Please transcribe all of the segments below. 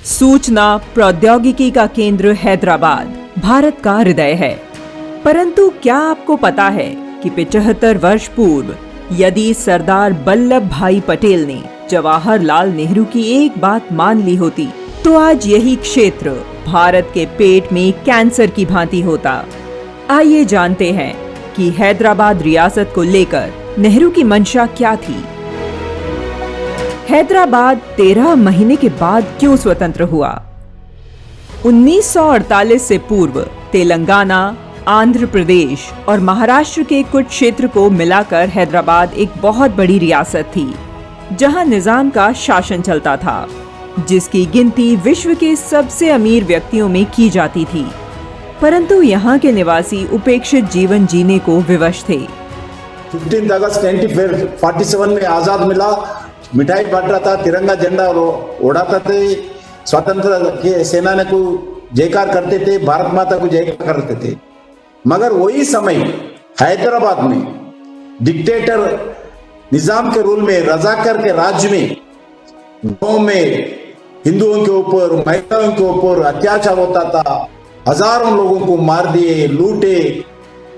सूचना प्रौद्योगिकी का केंद्र हैदराबाद भारत का हृदय है। परंतु क्या आपको पता है कि 75 वर्ष पूर्व यदि सरदार वल्लभ भाई पटेल ने जवाहरलाल नेहरू की एक बात मान ली होती तो आज यही क्षेत्र भारत के पेट में कैंसर की भांति होता। आइए जानते हैं कि हैदराबाद रियासत को लेकर नेहरू की मंशा क्या थी। हैदराबाद 13 महीने के बाद क्यों स्वतंत्र हुआ? 1948 से पूर्व तेलंगाना, आंध्र प्रदेश और महाराष्ट्र के कुछ क्षेत्र को मिलाकर हैदराबाद एक बहुत बड़ी रियासत थी, जहां निजाम का शासन चलता था, जिसकी गिनती विश्व के सबसे अमीर व्यक्तियों में की जाती थी। परंतु यहाँ के निवासी उपेक्षित जीवन जीने को विवश थे। 15 अगस्त 1947 में आजाद मिला, मिठाई बांट रहा था, तिरंगा झंडा उड़ाता थे, स्वतंत्र के सेनानी को जयकार करते थे, भारत माता को जयकार करते थे। मगर वही समय हैदराबाद में डिक्टेटर निजाम के रूल में, रजाकर के राज्य में गांव में हिंदुओं के ऊपर, महिलाओं के ऊपर अत्याचार होता था। हजारों लोगों को मार दिए, लूटे,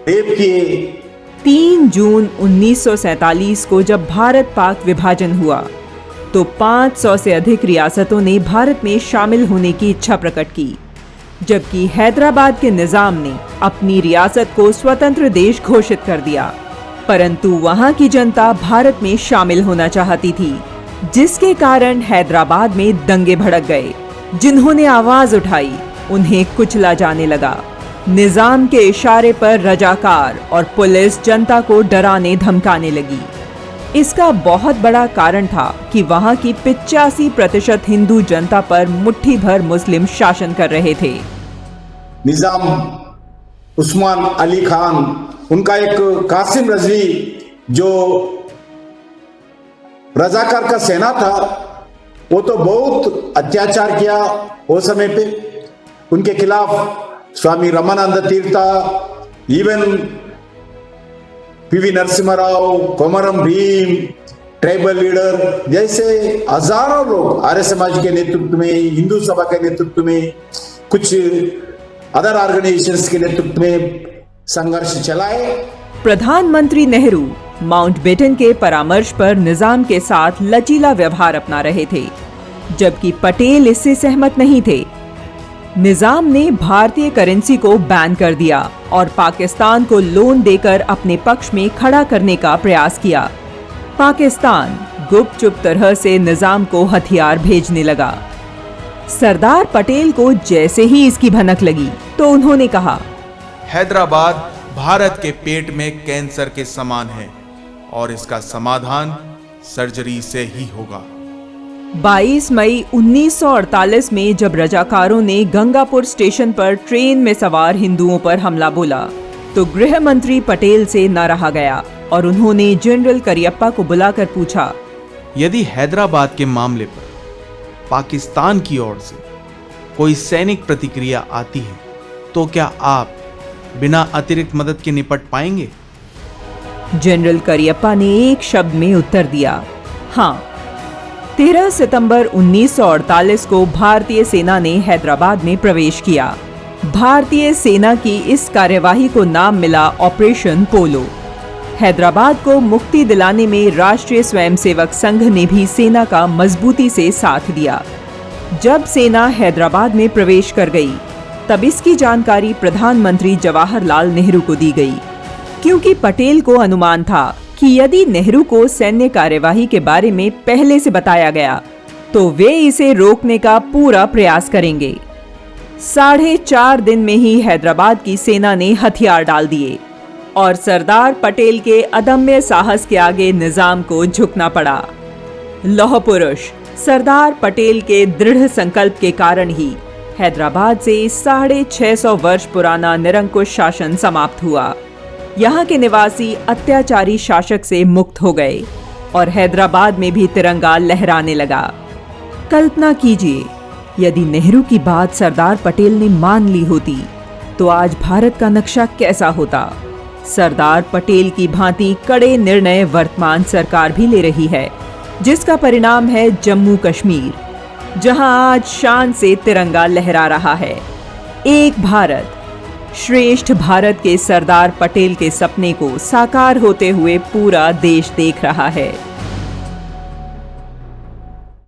रेप किए। 3 जून 1947 को जब भारत पाक विभाजन हुआ तो 500 से अधिक रियासतों ने भारत में शामिल होने की इच्छा प्रकट की, जबकि हैदराबाद के निजाम ने अपनी रियासत को स्वतंत्र देश घोषित कर दिया। परंतु वहां की जनता भारत में शामिल होना चाहती थी, जिसके कारण हैदराबाद में दंगे भड़क गए। जिन्होंने आवाज उठाई उन्हें कुचला जाने लगा। निजाम के इशारे पर रजाकार और पुलिस जनता को डराने धमकाने लगी। इसका बहुत बड़ा कारण था कि वहां की 85% हिंदू जनता पर मुट्ठी भर मुस्लिम शासन कर रहे थे। निजाम, उस्मान अली खान, उनका एक कासिम रजवी जो रजाकार का सेना था, वो तो बहुत अत्याचार किया वो समय पे। उनके खिलाफ Swami Ramanand Tirtha, even PV Narasimha Rao, Komaram Bheem, tribal leader जैसे हजारों लोग आर्य समाज के नेतृत्व में, हिंदू सभा के नेतृत्व में, कुछ अदर ऑर्गेनाइजेशंस के नेतृत्व में संघर्ष चलाए। प्रधानमंत्री नेहरू माउंटबेटन के परामर्श पर निजाम के साथ लचीला व्यवहार अपना रहे थे, जबकि पटेल इससे सहमत नहीं थे। निजाम ने भारतीय करेंसी को बैन कर दिया और पाकिस्तान को लोन देकर अपने पक्ष में खड़ा करने का प्रयास किया। पाकिस्तान गुपचुप तरह से निजाम को हथियार भेजने लगा। सरदार पटेल को जैसे ही इसकी भनक लगी तो उन्होंने कहा, हैदराबाद भारत के पेट में कैंसर के समान है और इसका समाधान सर्जरी से ही होगा। 22 मई 1948 में जब रजाकारों ने गंगापुर स्टेशन पर ट्रेन में सवार हिंदुओं पर हमला बोला तो गृह मंत्री पटेल से न रहा गया और उन्होंने जनरल करियप्पा को बुलाकर पूछा, यदि हैदराबाद के मामले पर पाकिस्तान की ओर से कोई सैनिक प्रतिक्रिया आती है तो क्या आप बिना अतिरिक्त मदद के निपट पाएंगे? जनरल करियप्पा ने एक शब्द में उत्तर दिया, हाँ। 13 सितंबर 1948 को भारतीय सेना ने हैदराबाद में प्रवेश किया। भारतीय सेना की इस कार्यवाही को नाम मिला ऑपरेशन पोलो। हैदराबाद को मुक्ति दिलाने में राष्ट्रीय स्वयंसेवक संघ ने भी सेना का मजबूती से साथ दिया। जब सेना हैदराबाद में प्रवेश कर गई तब इसकी जानकारी प्रधानमंत्री जवाहरलाल नेहरू को दी गई, क्योंकि पटेल को अनुमान था कि यदि नेहरू को सैन्य कार्यवाही के बारे में पहले से बताया गया तो वे इसे रोकने का पूरा प्रयास करेंगे। 4.5 दिन में ही हैदराबाद की सेना ने हथियार डाल दिए और सरदार पटेल के अदम्य साहस के आगे निजाम को झुकना पड़ा। लौह पुरुष सरदार पटेल के दृढ़ संकल्प के कारण ही हैदराबाद से 650 वर्ष पुराना निरंकुश शासन समाप्त हुआ। यहाँ के निवासी अत्याचारी शासक से मुक्त हो गए और हैदराबाद में भी तिरंगा लहराने लगा। कल्पना कीजिए, यदि नेहरू की बात सरदार पटेल ने मान ली होती तो आज भारत का नक्शा कैसा होता। सरदार पटेल की भांति कड़े निर्णय वर्तमान सरकार भी ले रही है, जिसका परिणाम है जम्मू कश्मीर। जहां आज शान से तिरंगा लहरा रहा है। एक भारत श्रेष्ठ भारत के सरदार पटेल के सपने को साकार होते हुए पूरा देश देख रहा है।